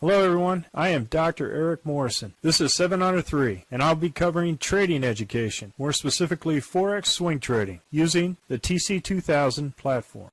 Hello everyone, I am Dr. Eric Morrison. This is 7 Under 3, and I'll be covering trading education, more specifically Forex swing trading, using the TC2000 platform.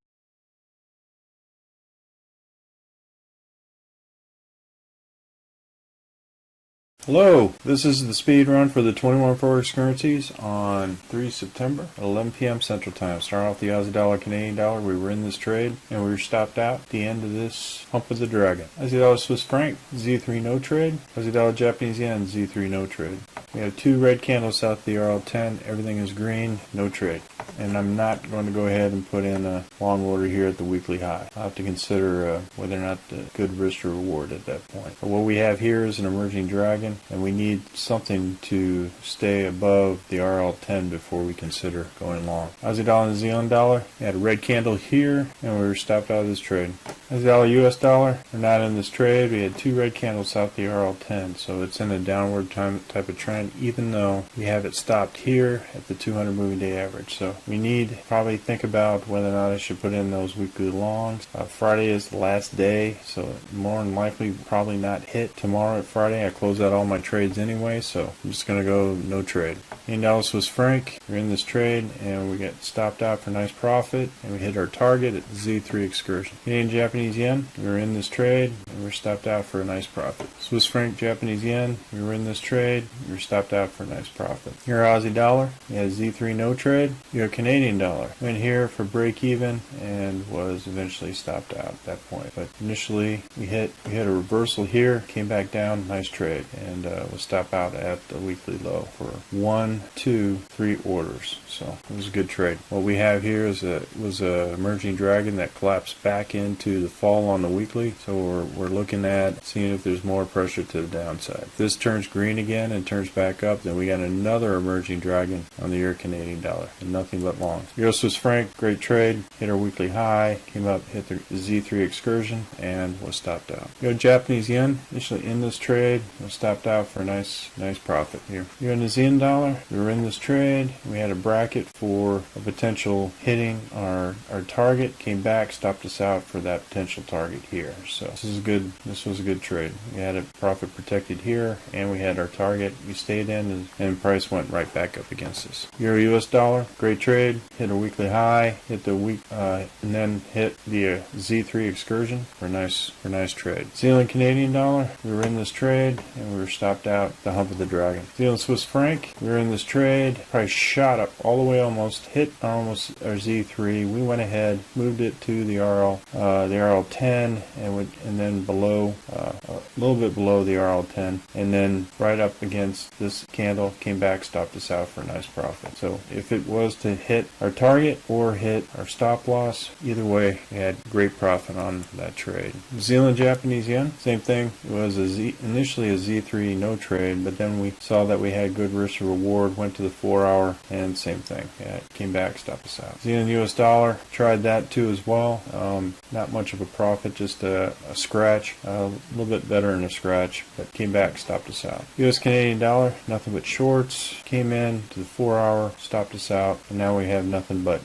Hello, this is the speed run for the 21 Forex currencies on 3 September at 11 p.m. Central Time. Starting off the Aussie dollar, Canadian dollar, we were in this trade and we were stopped out at the end of this hump of the dragon. Aussie dollar, Swiss franc, Z3 no trade. Aussie dollar, Japanese yen, Z3 no trade. We have two red candles south of the RL10, everything is green, no trade. And I'm not going to go ahead and put in a long order here at the weekly high. I'll have to consider whether or not the good risk to reward at that point. But what we have here is an emerging dragon, and we need something to stay above the RL10 before we consider going long. Aussie dollar and New Zealand dollar, we had a red candle here, and we were stopped out of this trade. Aussie dollar, US dollar, we're not in this trade. We had two red candles south of the RL10, so it's in a downward type of trend, even though we have it stopped here at the 200 moving day average. So we need to probably think about whether or not I should put in those weekly longs. Friday is the last day, so more than likely probably not hit tomorrow at Friday. I close out all my trades anyway, so I'm just going to go no trade. Canadian dollar, Swiss franc, we're in this trade and we get stopped out for a nice profit, and we hit our target at the Z3 excursion. Canadian Japanese yen, we were in this trade and we're stopped out for a nice profit. Swiss franc, Japanese yen, we were in this trade, we were stopped out for a nice profit. Here Aussie dollar, we had Z3 no trade. Your Canadian dollar went here for break even and was eventually stopped out at that point. But initially we hit a reversal here, came back down, nice trade, and was stopped out at the weekly low for 1, 2, 3 orders. So it was a good trade. What we have here is was a emerging dragon that collapsed back into the fall on the weekly. So we're looking at seeing if there's more pressure to the downside. If this turns green again and turns back up, then we got another emerging dragon on the Euro Canadian dollar, and nothing but long. Euro Swiss franc, great trade, hit our weekly high, came up, hit the Z3 excursion, and was stopped out. Euro Japanese yen, initially in this trade, was stopped out for a nice profit here. Euro New Zealand dollar, we were in this trade, we had a bracket for a potential hitting our target, came back, stopped us out for that potential target here. So this was a good trade. We had a profit protected here, and we had our target. We stayed in, and price went right back up against us. Euro US dollar, great trade, hit a weekly high, hit the week, and then hit the Z3 excursion for a nice trade. Zealand Canadian dollar, we were in this trade, and we were stopped out the hump of the dragon. Zealand Swiss franc, we were in this trade, price shot up all the way, almost hit our Z3. We went ahead, moved it to the RL10, and then below, a little bit below the RL10, and then right up against this candle, came back, stopped us out for a nice profit. So if it was to hit our target or hit our stop loss, either way, we had great profit on that trade. New Zealand Japanese yen, same thing. It was initially a Z3 no trade, but then we saw that we had good risk to reward, went to the 4 hour, and same thing. Yeah, it came back, stopped us out. Zealand US dollar, tried that too as well. Not much of a profit, just a scratch, a little bit better than a scratch, but came back, stopped us out. US Canadian dollar, nothing but shorts, came in to the 4 hour, stopped us out, and now we have nothing but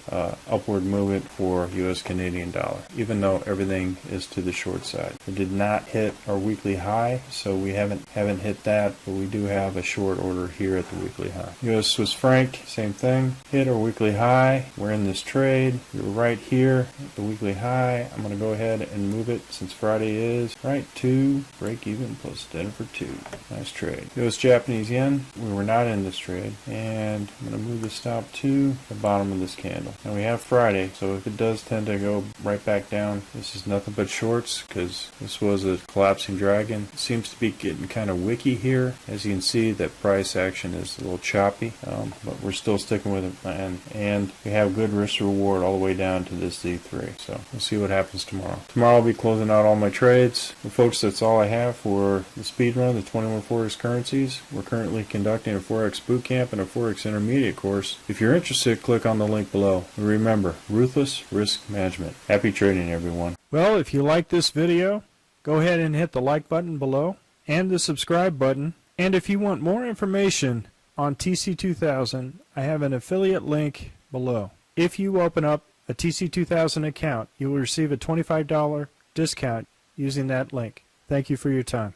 upward movement for US Canadian dollar, even though everything is to the short side. We did not hit our weekly high, so we haven't hit that, but we do have a short order here at the weekly high. US Swiss franc, same thing, hit our weekly high. We're in this trade, we're right here at the weekly high. I'm going to go ahead and move it since Friday is right to break even plus dinner for 2. Nice trade. US Japanese yen, we were not in this trade, and I'm going to move the stop to the bottom of this candle. And we have Friday, so if it does tend to go right back down, this is nothing but shorts, because this was a collapsing dragon. It seems to be getting kind of wicky here. As you can see, that price action is a little choppy, but we're still sticking with it, and we have good risk to reward all the way down to this Z3. So we'll see what happens tomorrow. Tomorrow I'll be closing out all my trades. Well, folks, that's all I have for the speed run, the 21 Forex currencies. We're currently conducting a Forex bootcamp and a Forex intermediate course. If you're interested, click on the link below. And remember, ruthless risk management. Happy trading, everyone. Well, if you like this video, go ahead and hit the like button below and the subscribe button. And if you want more information on TC2000, I have an affiliate link below. If you open up a TC2000 account, you will receive a $25 discount using that link. Thank you for your time.